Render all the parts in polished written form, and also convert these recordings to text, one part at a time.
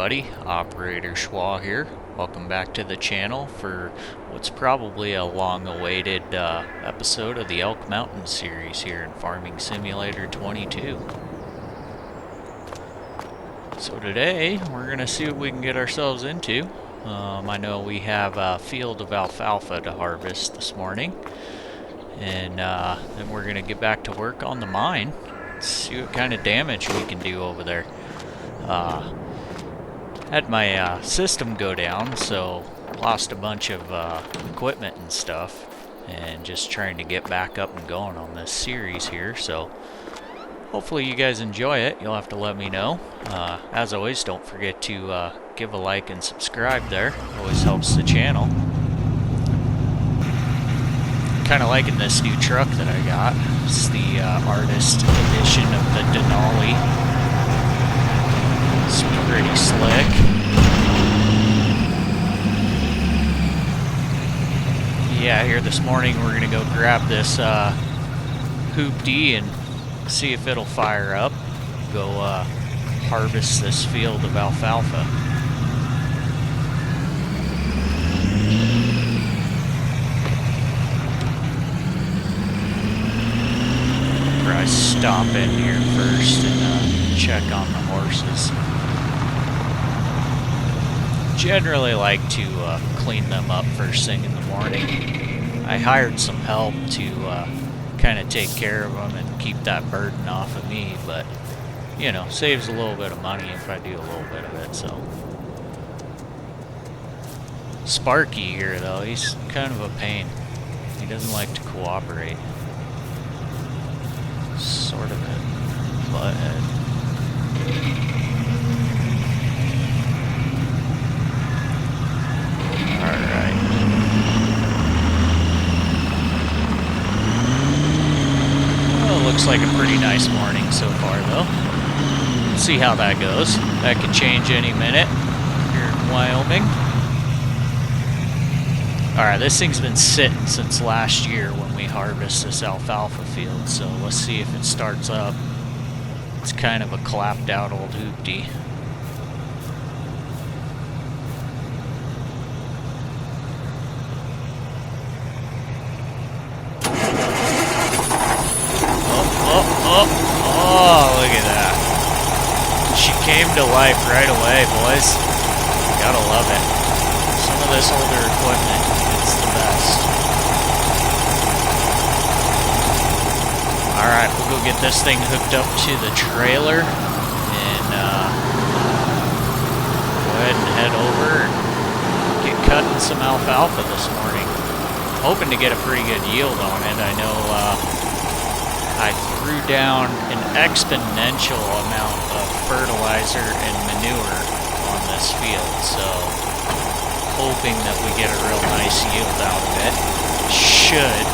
everybody, Operator Schwa here. Welcome back to the channel for what's probably a long-awaited episode of the Elk Mountain series here in Farming Simulator 22. So today, we're going to see what we can get ourselves into. I know we have a field of alfalfa to harvest this morning. And then we're going to get back to work on the mine. See what kind of damage we can do over there. Had my system go down, so lost a bunch of equipment and stuff, and just trying to get back up and going on this series here. So hopefully you guys enjoy it. You'll have to let me know. As always, don't forget to give a like and subscribe there. Always helps the channel. Kind of liking this new truck that I got. It's the artist edition of the Denali. It's pretty slick. Yeah, here this morning we're gonna go grab this hoopty and see if it'll fire up. Go harvest this field of alfalfa. Probably stop in here first and check on the horses. Generally like to clean them up first thing in the morning. I hired some help to kind of take care of them and keep that burden off of me, but you know, saves a little bit of money if I do a little bit of it. So Sparky here though, he's kind of a pain. He doesn't like to cooperate. Sort of a butthead. Alright. Well, it looks like a pretty nice morning so far though. We'll see how that goes. That could change any minute here in Wyoming. Alright, this thing's been sitting since last year when we harvest this alfalfa field, so let's see if it starts up. It's kind of a clapped out old hoopty. Oh, look at that. She came to life right away, boys. Gotta love it. Some of this older equipment, it's the best. Alright, we'll go get this thing hooked up to the trailer and go ahead and head over and get cutting some alfalfa this morning. Hoping to get a pretty good yield on it. I know I threw down an exponential amount of fertilizer and manure on this field, so hoping that we get a real nice yield out of it. Should,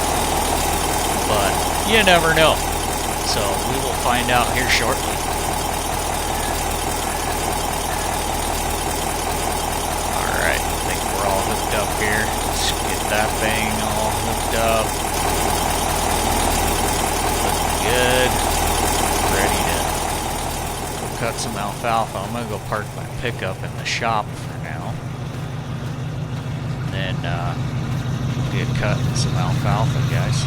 but you never know. So we will find out here shortly. Alright, I think we're all hooked up here. Let's get that thing all hooked up. Looking good. Ready to go cut some alfalfa. I'm going to go park my pickup in the shop for now. And then get cutting some alfalfa, guys.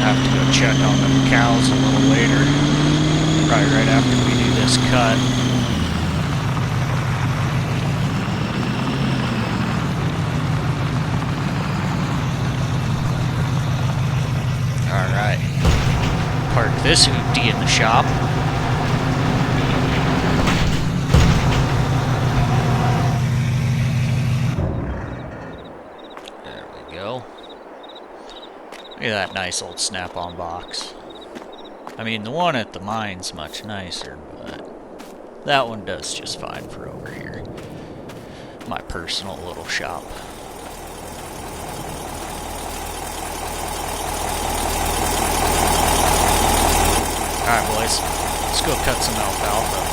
Have to go check on them cows a little later, probably right after we do this cut. Alright, park this hoopty in the shop. There we go. Look at that nice old snap-on box. I mean, the one at the mine's much nicer, but that one does just fine for over here. My personal little shop. Alright, boys. Let's go cut some alfalfa.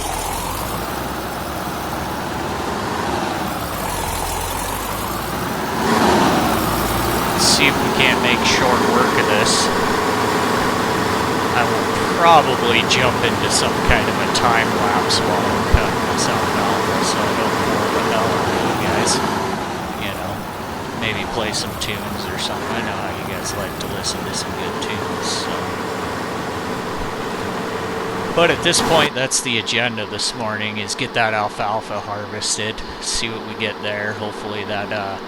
see if we can't make short work of this, I will probably jump into some kind of a time lapse while I'm cutting this alfalfa, so I don't bore the hell out of you guys. You know, maybe play some tunes or something. I know how you guys like to listen to some good tunes, so. But at this point, that's the agenda this morning, is get that alfalfa harvested, see what we get there. Hopefully that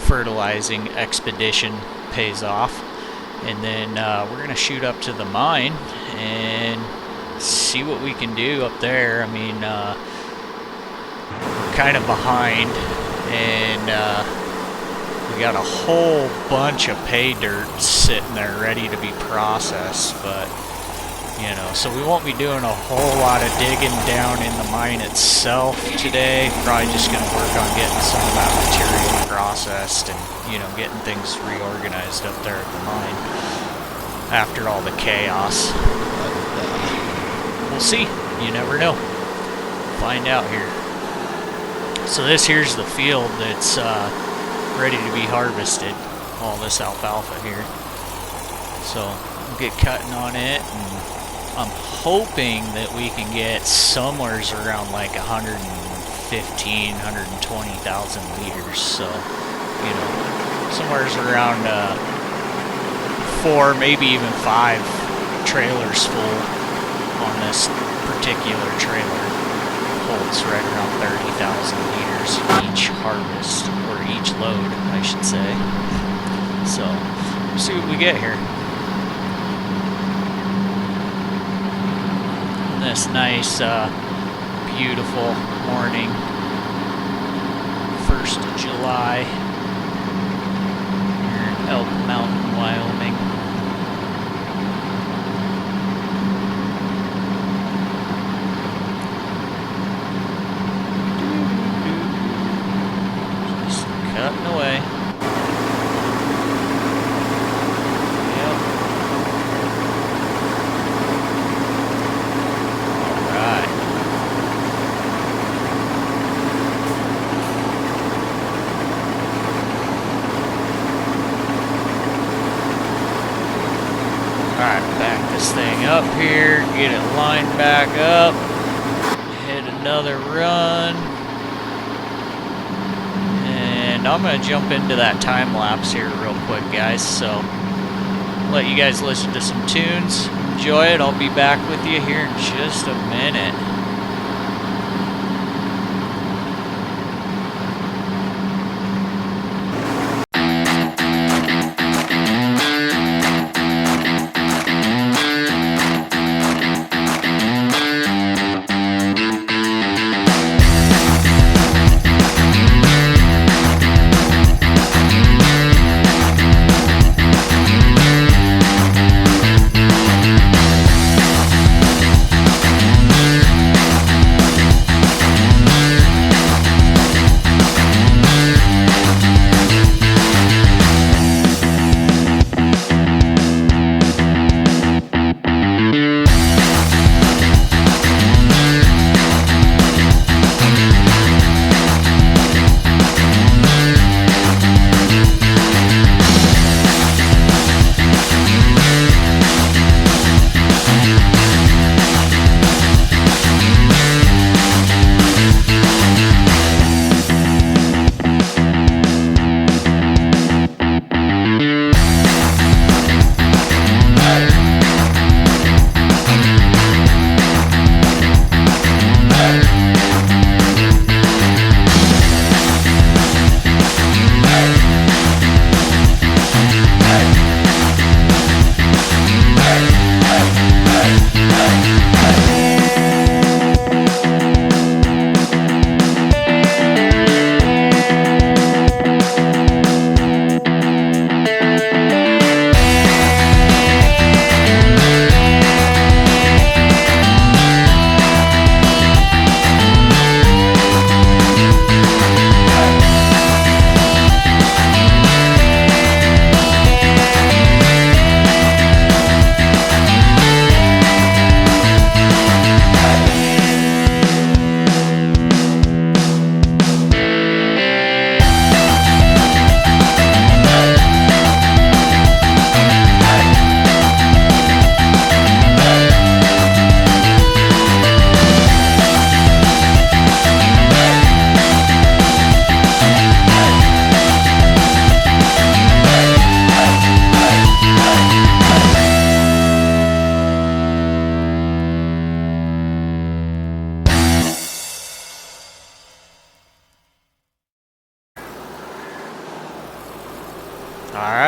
fertilizing expedition pays off. And then we're going to shoot up to the mine and see what we can do up there. I mean, we're kind of behind, and we got a whole bunch of pay dirt sitting there ready to be processed, but you know, so we won't be doing a whole lot of digging down in the mine itself today. Probably just going to work on getting some of that material processed and, you know, getting things reorganized up there at the mine after all the chaos. But we'll see. You never know. Find out here. So this here's the field that's ready to be harvested. All this alfalfa here. So we'll get cutting on it, and I'm hoping that we can get somewhere around like 115, 120,000 liters. So, you know, somewhere around 4, maybe even 5 trailers full on this particular trailer. Holds right around 30,000 liters each harvest, or each load, I should say. So, we'll see what we get here. This nice, beautiful morning, 1st of July, here in Elk Mountain, Wyoming. Just cutting away. Thing up here, get it lined back up, hit another run, and I'm gonna jump into that time lapse here real quick, guys. So let you guys listen to some tunes, enjoy it. I'll be back with you here in just a minute.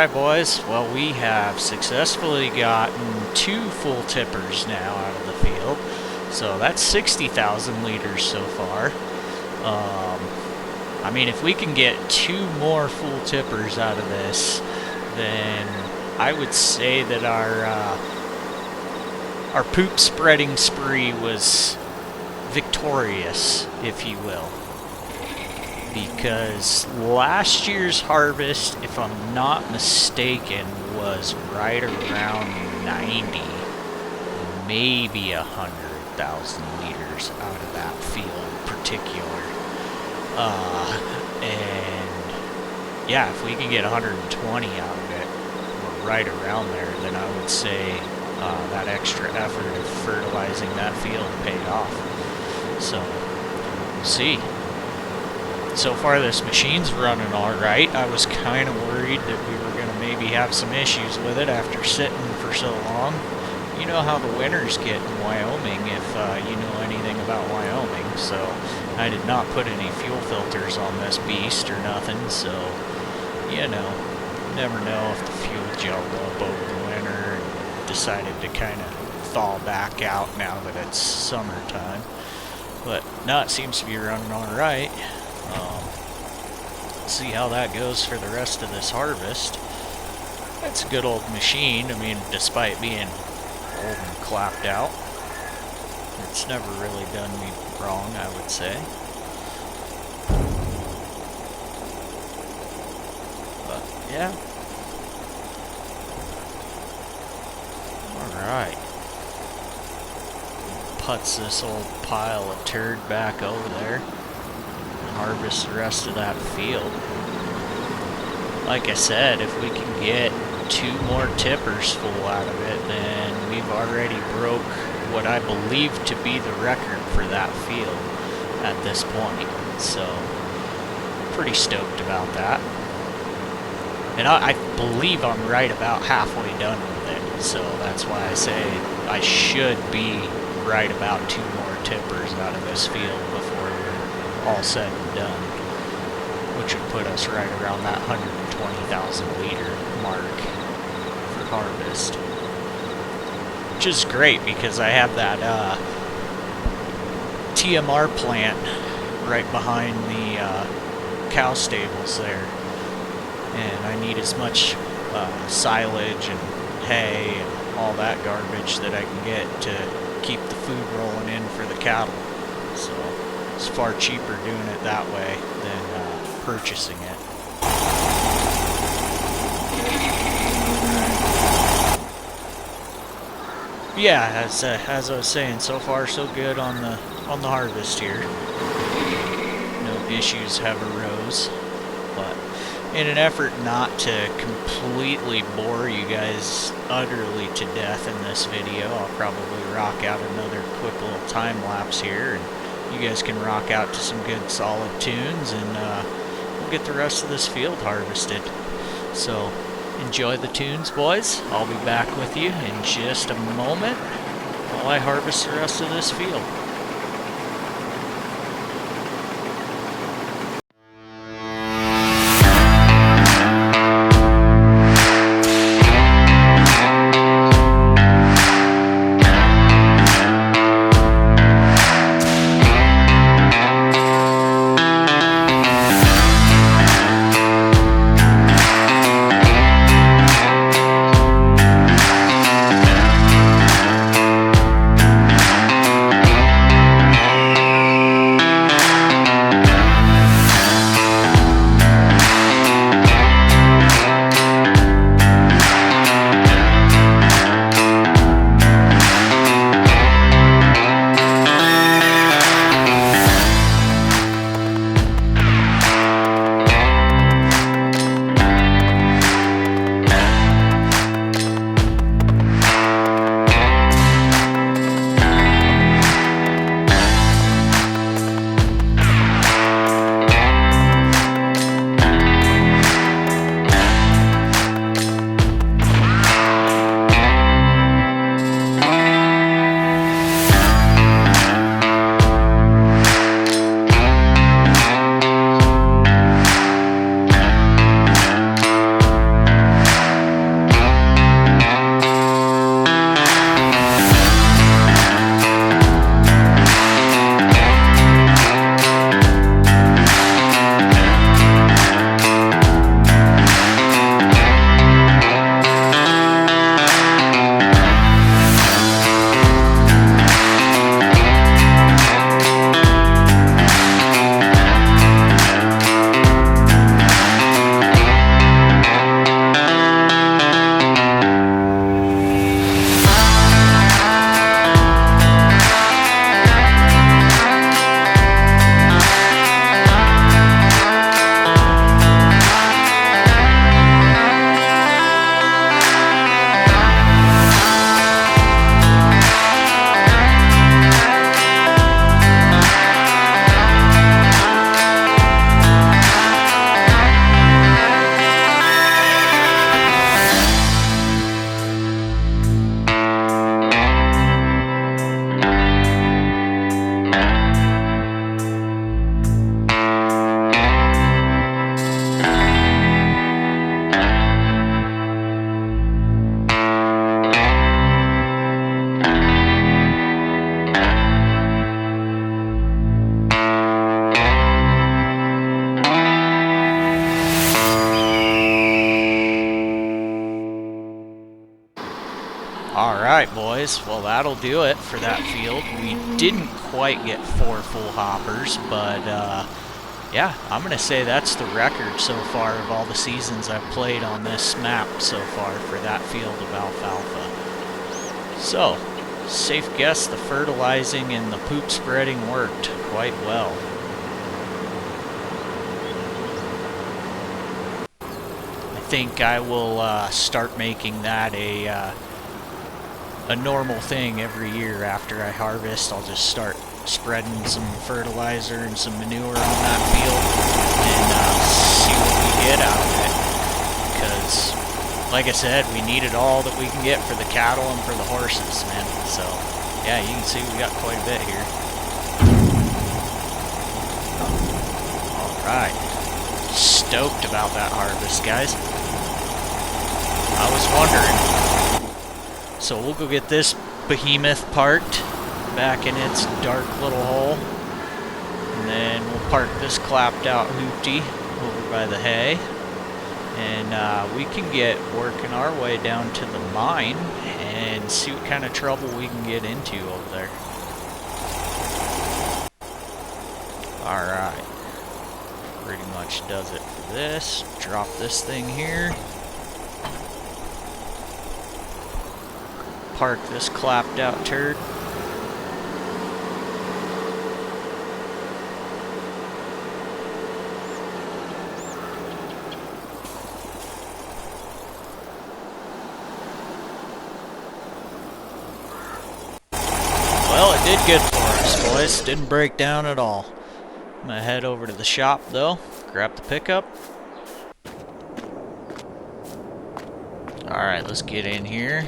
Alright boys, well we have successfully gotten 2 full tippers now out of the field. So that's 60,000 liters so far. I mean, if we can get 2 more full tippers out of this, then I would say that our poop spreading spree was victorious, if you will. Because last year's harvest, if I'm not mistaken, was right around 90, maybe 100,000 liters out of that field in particular. And yeah, if we can get 120 out of it, or right around there, then I would say that extra effort of fertilizing that field paid off. So, we'll see. So far this machine's running alright. I was kind of worried that we were going to maybe have some issues with it after sitting for so long. You know how the winters get in Wyoming if you know anything about Wyoming. So I did not put any fuel filters on this beast or nothing. So, you know, never know if the fuel gelled up over the winter and decided to kind of thaw back out now that it's summertime. But no, it seems to be running alright. See how that goes for the rest of this harvest. It's a good old machine. I mean, despite being old and clapped out, it's never really done me wrong, I would say. But yeah. Alright. Puts this old pile of turd back over there. Harvest the rest of that field. Like I said, if we can get 2 more tippers full out of it, then we've already broke what I believe to be the record for that field at this point. So, pretty stoked about that. And I believe I'm right about halfway done with it. So that's why I say I should be right about 2 more tippers out of this field before all said and done, which would put us right around that 120,000 liter mark for harvest, which is great because I have that TMR plant right behind the cow stables there, and I need as much silage and hay and all that garbage that I can get to keep the food rolling in for the cattle. So it's far cheaper doing it that way than purchasing it. Yeah, as I was saying, so far so good on the harvest here. No issues have arose, but in an effort not to completely bore you guys utterly to death in this video, I'll probably rock out another quick little time lapse here, and you guys can rock out to some good solid tunes, and we'll get the rest of this field harvested. So enjoy the tunes, boys. I'll be back with you in just a moment while I harvest the rest of this field. Alright, boys. Well, that'll do it for that field. We didn't quite get 4 full hoppers, but yeah, I'm going to say that's the record so far of all the seasons I've played on this map so far for that field of alfalfa. So, safe guess the fertilizing and the poop spreading worked quite well. I think I will start making that a normal thing every year after I harvest. I'll just start spreading some fertilizer and some manure on that field and see what we get out of it. Because, like I said, we need it all that we can get for the cattle and for the horses, man. So, yeah, you can see we got quite a bit here. Alright. Stoked about that harvest, guys. I was wondering. So we'll go get this behemoth parked back in its dark little hole. And then we'll park this clapped out hoopty over by the hay. And we can get working our way down to the mine and see what kind of trouble we can get into over there. Alright. Pretty much does it for this. Drop this thing here. Park this clapped out turd. Well, it did good for us, boys. Didn't break down at all. I'm gonna head over to the shop though, grab the pickup. Alright, let's get in here.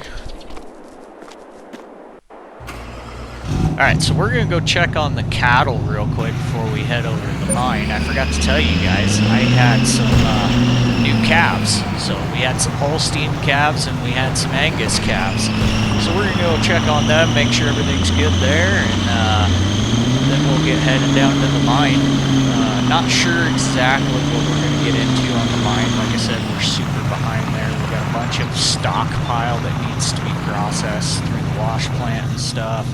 Alright, so we're going to go check on the cattle real quick before we head over to the mine. I forgot to tell you guys, I had some new calves. So we had some Holstein calves and we had some Angus calves. So we're going to go check on them, make sure everything's good there, and then we'll get headed down to the mine. Not sure exactly what we're going to get into on the mine. Like I said, we're super behind there. We've got a bunch of stockpile that needs to be processed through the wash plant and stuff.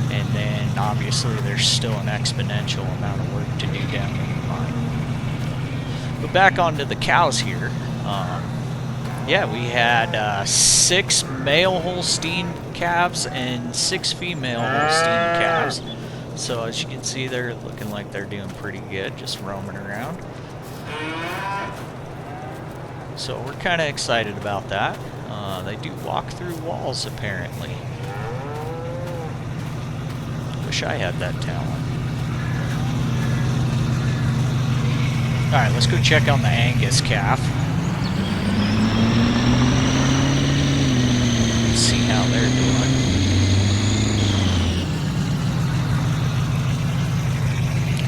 And then obviously there's still an exponential amount of work to do down in the mine. But back onto the cows here. Yeah, we had 6 male Holstein calves and 6 female Holstein calves. So as you can see, they're looking like they're doing pretty good, just roaming around. So we're kind of excited about that. They do walk through walls apparently. Wish I had that talent. Alright, let's go check on the Angus calf. Let's see how they're doing.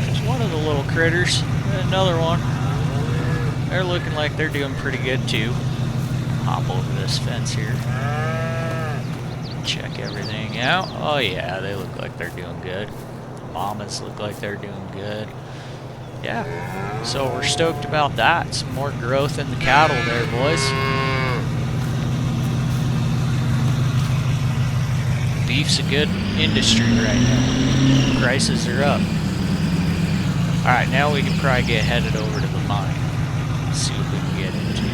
There's one of the little critters. And another one. They're looking like they're doing pretty good too. Hop over this fence here. Check everything out. Oh yeah, they look like they're doing good. Mamas look like they're doing good. Yeah, so we're stoked about that. Some more growth in the cattle there, boys. Beef's a good industry right now. Prices are up. Alright, now we can probably get headed over to the mine. See what we can get into.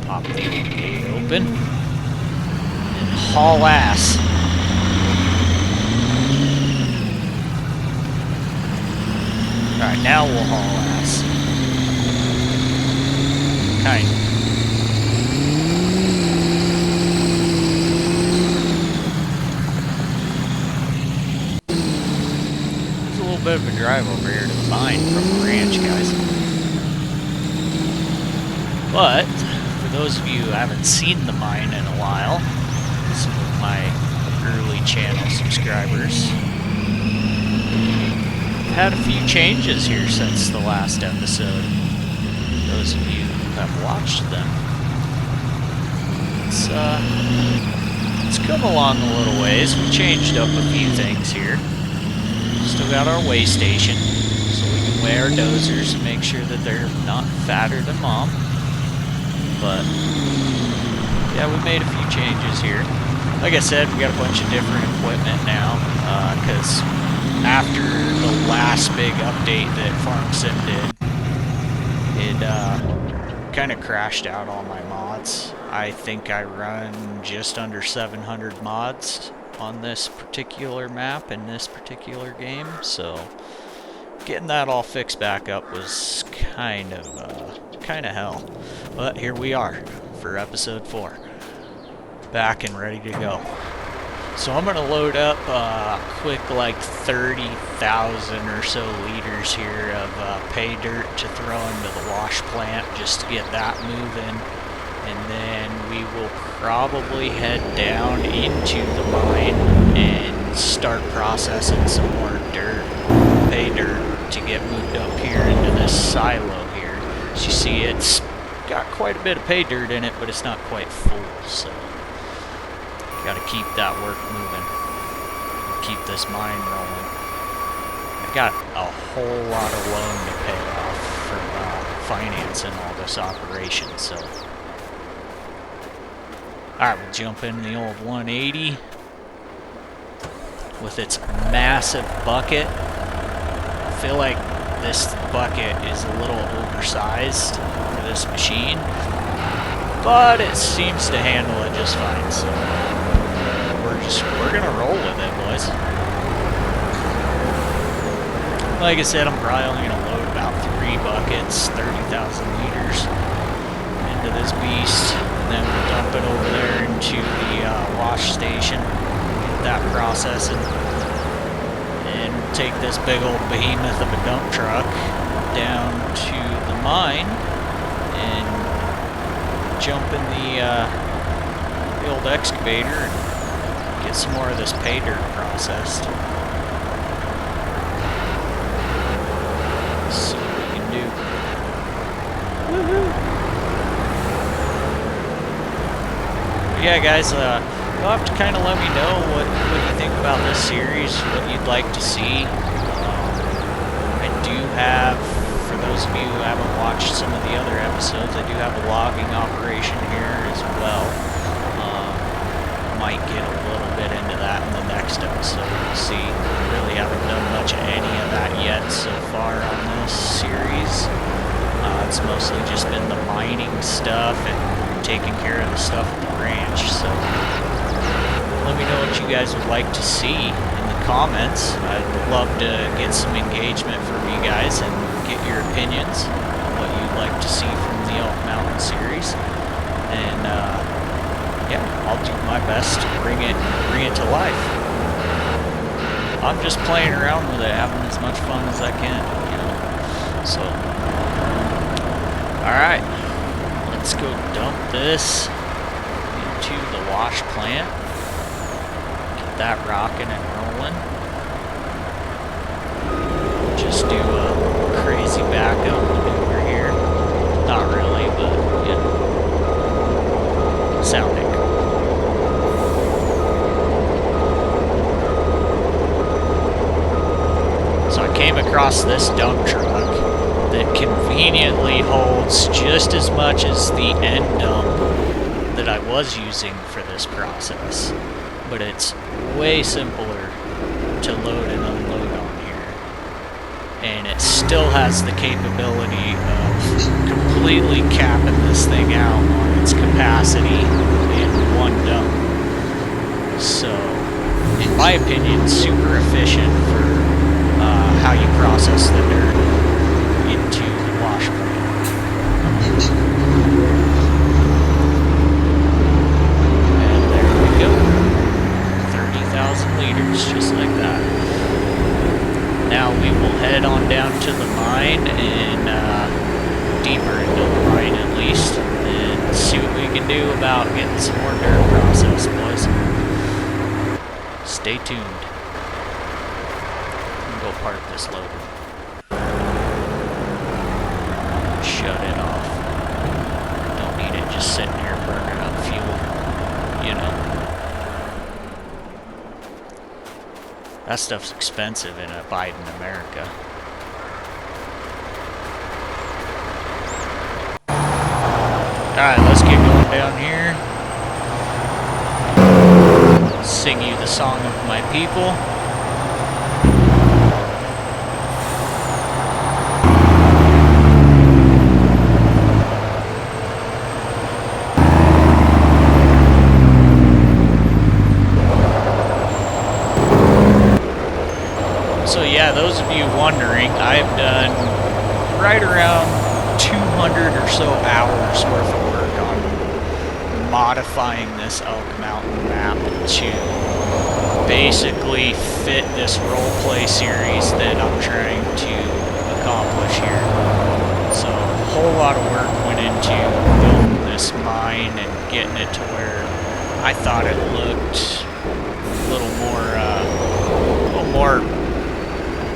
Pop the gate open and haul ass. Alright, now we'll haul ass. Kind. There's a little bit of a drive over here to the mine from the ranch, guys. But for those of you who haven't seen the mine in a while, some of my early channel subscribers, I've had a few changes here since the last episode. Those of you who have watched them, it's come along a little ways. We changed up a few things here. Still got our way station, so we can weigh our dozers and make sure that they're not fatter than mom. But yeah, we made a few changes here. Like I said, we got a bunch of different equipment now, because after the last big update that FarmSim did, it kind of crashed out all my mods. I think I run just under 700 mods on this particular map in this particular game, so getting that all fixed back up was kind of hell. But here we are for episode 4, back and ready to go. So I'm gonna load up quick like 30,000 or so liters here of pay dirt to throw into the wash plant just to get that moving, and then we will probably head down into the mine and start processing some more dirt, pay dirt, to get moved up here into this silo here. As you see, it's got quite a bit of pay dirt in it, but it's not quite full, so gotta keep that work moving, keep this mine rolling. I got a whole lot of loan to pay off from financing all this operation, so. Alright, we'll jump in the old 180 with its massive bucket. I feel like this bucket is a little oversized for this machine, but it seems to handle it just fine, so we're gonna roll with it, boys. Like I said, I'm probably only gonna load about 3 buckets, 30,000 liters into this beast, and then we'll dump it over there into the wash station, get that processing, and we'll take this big old behemoth of a dump truck down to the mine and jump in the old excavator and get some more of this pay dirt processed. See what we can do. Woohoo! But yeah, guys, you'll have to kind of let me know what you think about this series, what you'd like to see. I do have, for those of you who haven't watched some of the other episodes, I do have a logging operation here as well. Might get a little bit into that in the next episode. We'll see. Really haven't done much of any of that yet so far on this series. It's mostly just been the mining stuff and taking care of the stuff at the ranch. So let me know what you guys would like to see in the comments. I'd love to get some engagement from you guys and get your opinions on what you'd like to see from the ELK Mountain series. And yeah, I'll do my best to bring it to life. I'm just playing around with it, having as much fun as I can, you know. So, alright, let's go dump this into the wash plant. Get that rocking and rolling. Just do a crazy backup maneuver here. Not really, but, you know, sounding. So I came across this dump truck that conveniently holds just as much as the end dump that I was using for this process, but it's way simpler to load and unload on here, and it still has the capability of completely capping this thing out on its capacity in one dump. So in my opinion, super efficient for how you process the dirt into the wash plant. And there we go. 30,000 liters, just like that. Now we will head on down to the mine and deeper into the mine at least, and see what we can do about getting some more dirt processed, boys. Stay tuned. Go park this loader. Shut it off. Don't need it just sitting here burning up fuel, you know. That stuff's expensive in a Biden America. down here. Sing you the song of my people. So yeah, those of you wondering, I've done right around 200 or so hours worth of work on modifying this Elk Mountain map to basically fit this roleplay series that I'm trying to accomplish here. So a whole lot of work went into building this mine and getting it to where I thought it looked a little more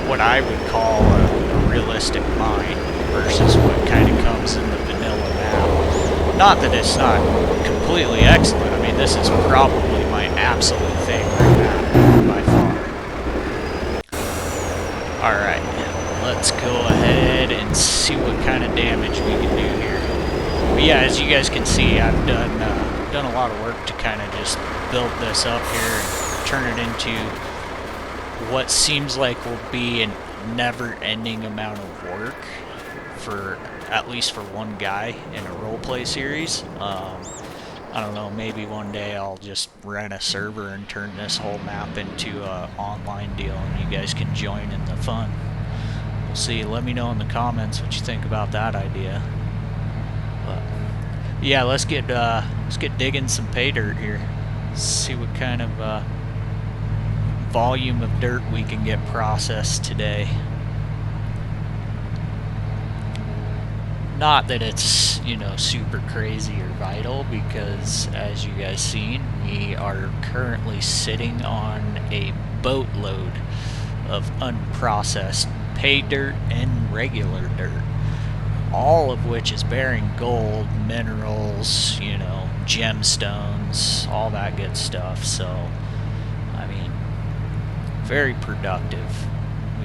what I would call a realistic mine versus what kind of comes in the vanilla map. Not that it's not completely excellent. I mean, this is probably my absolute favorite map by far. Alright, let's go ahead and see what kind of damage we can do here. But yeah, as you guys can see, I've done a lot of work to kind of just build this up here and turn it into what seems like will be a never-ending amount of work for at least for one guy in a roleplay series. I don't know, maybe one day I'll just rent a server and turn this whole map into an online deal and you guys can join in the fun. We'll see. Let me know in the comments what you think about that idea. But yeah, let's get digging some pay dirt here. See what kind of volume of dirt we can get processed today. Not that it's, you know, super crazy or vital, because as you guys seen, we are currently sitting on a boatload of unprocessed pay dirt and regular dirt, all of which is bearing gold, minerals, you know, gemstones, all that good stuff. So I mean, very productive.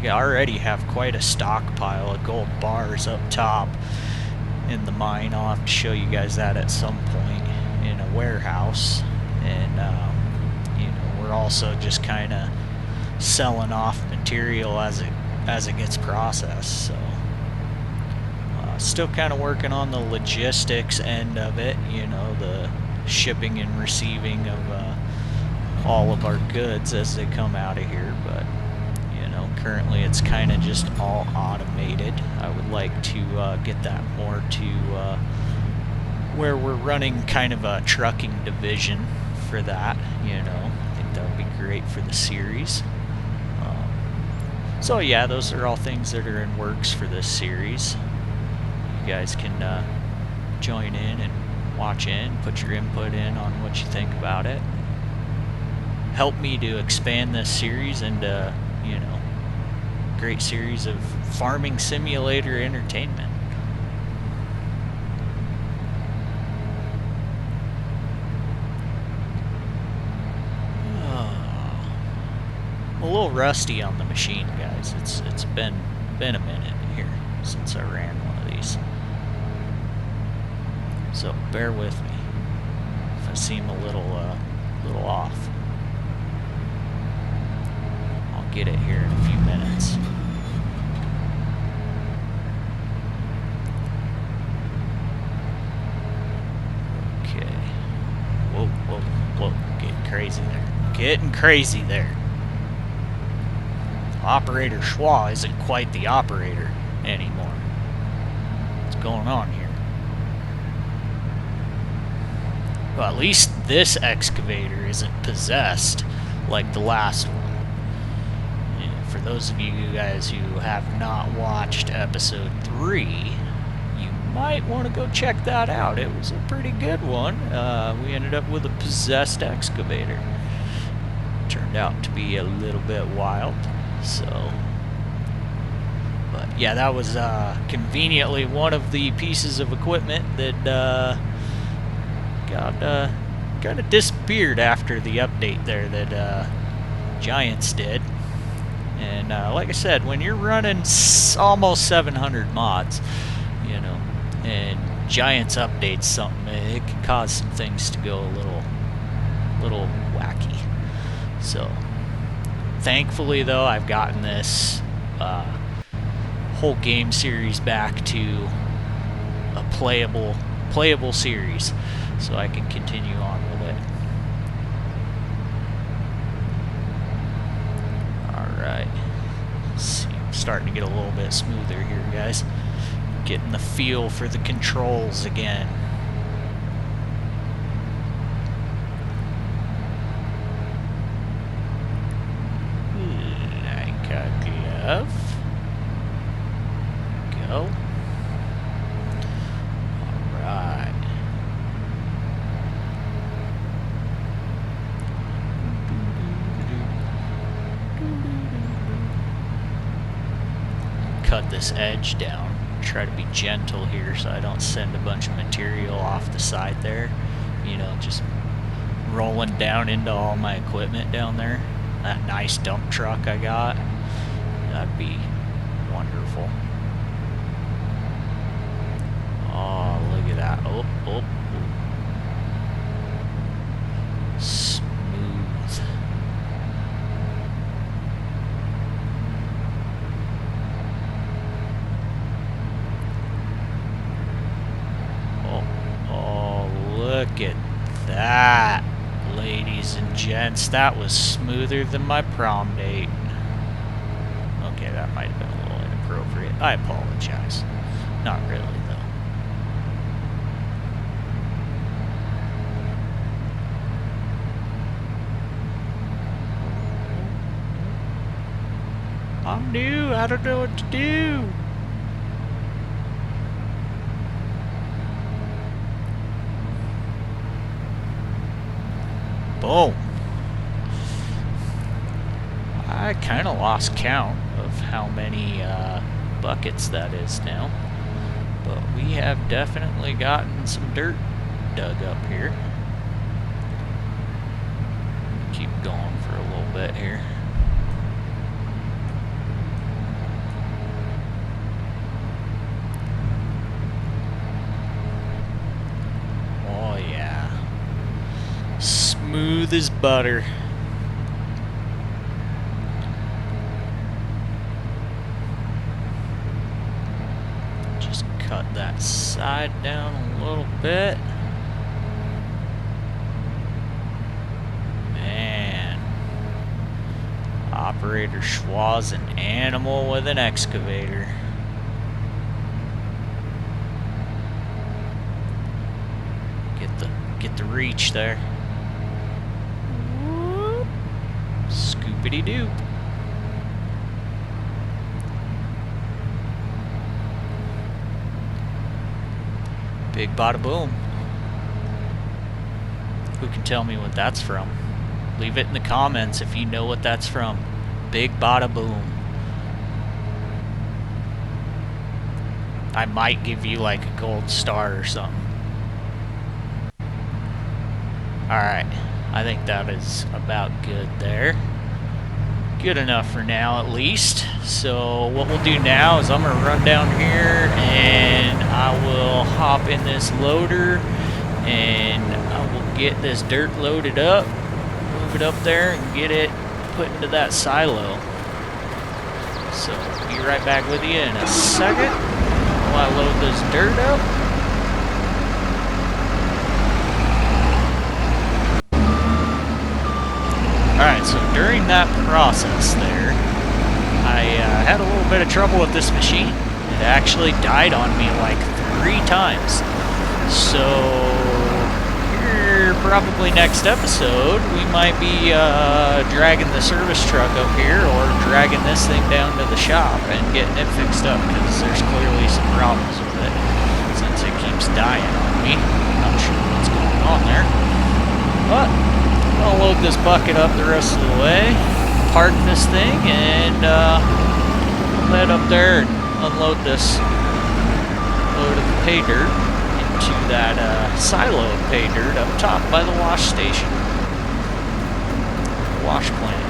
We already have quite a stockpile of gold bars up top in the mine. I'll have to show you guys that at some point in a warehouse. And you know, we're also just kind of selling off material as it gets processed. So still kind of working on the logistics end of it, you know, the shipping and receiving of all of our goods as they come out of here. But you know, currently it's kind of just all automated. I would like to get that more to where we're running kind of a trucking division for that. You know, I think that would be great for the series. So yeah, those are all things that are in works for this series. You guys can join in and watch in, put your input in on what you think about it. Help me to expand this series into, you know, a great series of farming simulator entertainment. I'm a little rusty on the machine, guys. It's been a minute here since I ran one of these. So bear with me if I seem a little off. I'll get it here in a few minutes. Okay. Whoa, whoa, whoa. Getting crazy there. Getting crazy there. Operator Schwa isn't quite the operator anymore. What's going on here? Well, at least this excavator isn't possessed like the last one. And for those of you guys who have not watched episode 3, you might want to go check that out. It was a pretty good one. We ended up with a possessed excavator. Turned out to be a little bit wild. So, but yeah, that was conveniently one of the pieces of equipment that kind of disappeared after the update there that Giants did. And like I said, when you're running almost 700 mods, you know, and Giants updates something, it can cause some things to go a little wacky. So thankfully though, I've gotten this whole game series back to a playable series, so I can continue on with it. Alright, let's see, I'm starting to get a little bit smoother here, guys. Getting the feel for the controls again. Like a glove. Go. Alright. Cut this edge down. Try to be gentle here so I don't send a bunch of material off the side there. You know, just rolling down into all my equipment down there. That nice dump truck I got, that'd be wonderful. Oh, look at that. Oh, oh, oh. Smooth. Look at that, ladies and gents. That was smoother than my prom date. Okay, that might have been a little inappropriate. I apologize. Not really, though. I'm new. I don't know what to do. Boom. I kind of lost count of how many buckets that is now, but we have definitely gotten some dirt dug up here. Keep going for a little bit here. Oh yeah. Smooth as butter. Just cut that side down a little bit. Man. Operator Schwa's an animal with an excavator. Get the reach there. Scoopity-doo. Big bada boom. Who can tell me what that's from? Leave it in the comments if you know what that's from. Big bada boom. I might give you like a gold star or something. Alright, I think that is about good there. Good enough for now, at least. So what we'll do now is I'm going to run down here and I will hop in this loader and I will get this dirt loaded up, move it up there and get it put into that silo. So be right back with you in a second while I load this dirt up. Alright, so during that process there, I had a little bit of trouble with this machine. It actually died on me like 3 times. So, here, probably next episode, we might be dragging the service truck up here or dragging this thing down to the shop and getting it fixed up, because there's clearly some problems with it since it keeps dying on me. Not sure what's going on there. But I'll load this bucket up the rest of the way, park this thing, and head up there and unload this load of pay dirt into that silo of pay dirt up top by the wash station, wash plant.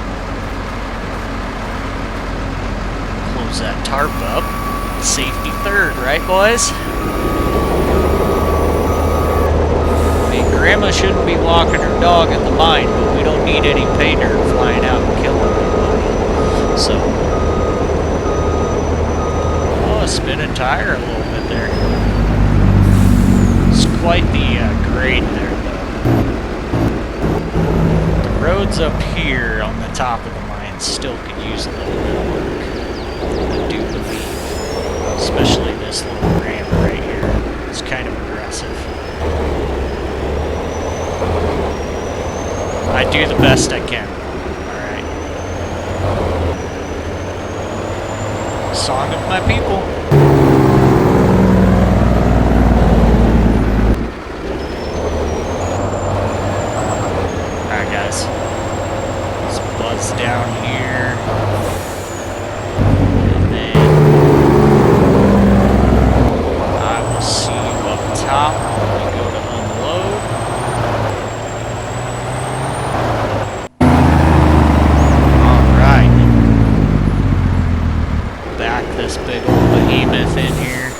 Close that tarp up. Safety third, right, boys? Grandma shouldn't be walking her dog in the mine, but we don't need any pay dirt flying out and killing anybody. So, oh, a spinning tire a little bit there. It's quite the grade there, though. The roads up here on the top of the mine still could use a little bit of work. I do believe, especially this little ramp right here. It's kind of aggressive. I do the best I can. Alright. Song of my people. Alright, guys. Let's buzz down here. And then I will see you up top when we go to unload. This big old behemoth in here.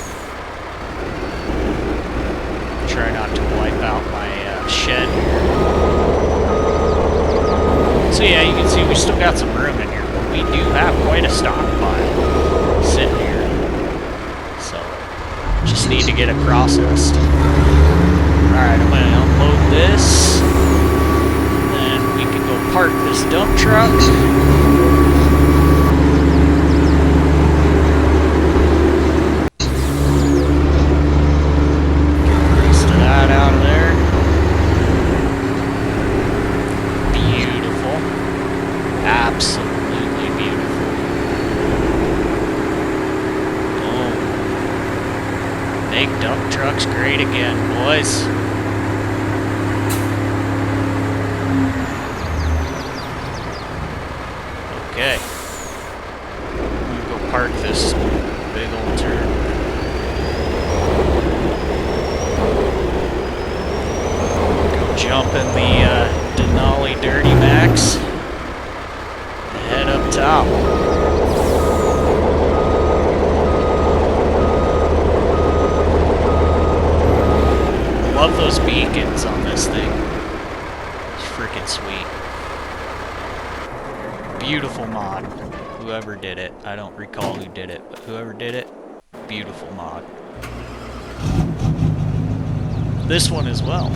Try not to wipe out my shed here. So yeah, you can see we still got some room in here, but we do have quite a stockpile sitting here. So, just need to get it processed. Alright, I'm gonna unload this. Then we can go park this dump truck. Out of there. Beautiful. Absolutely beautiful. Oh. Make dump trucks great again, boys. Okay. I'm gonna go park this big old turn. Jump in the Denali Dirty Max. Head up top. Love those beacons on this thing. It's freaking sweet. Beautiful mod. Whoever did it. I don't recall who did it, but whoever did it, beautiful mod. This one as well.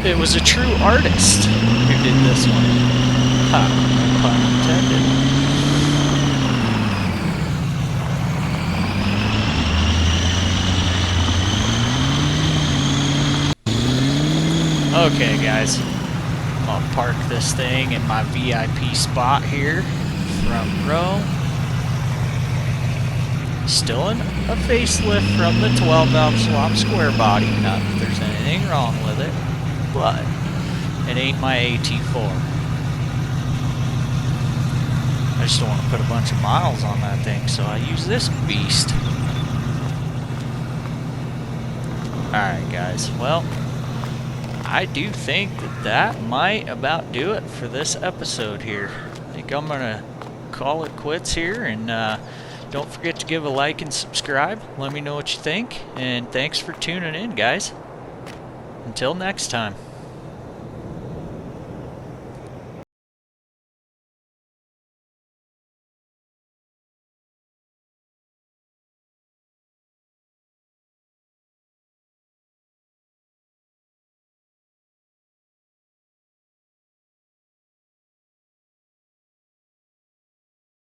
It was a true artist who did this one. Ha, no pun intended. Okay, guys. I'll park this thing in my VIP spot here. Front row. Still a facelift from the 12-valve swap square body. Not that there's anything wrong with it. But it ain't my EP.4. I just don't want to put a bunch of miles on that thing, so I use this beast. Alright, guys. Well, I do think that might about do it for this episode here. I think I'm going to call it quits here, and don't forget to give a like and subscribe. Let me know what you think, and thanks for tuning in, guys. Until next time.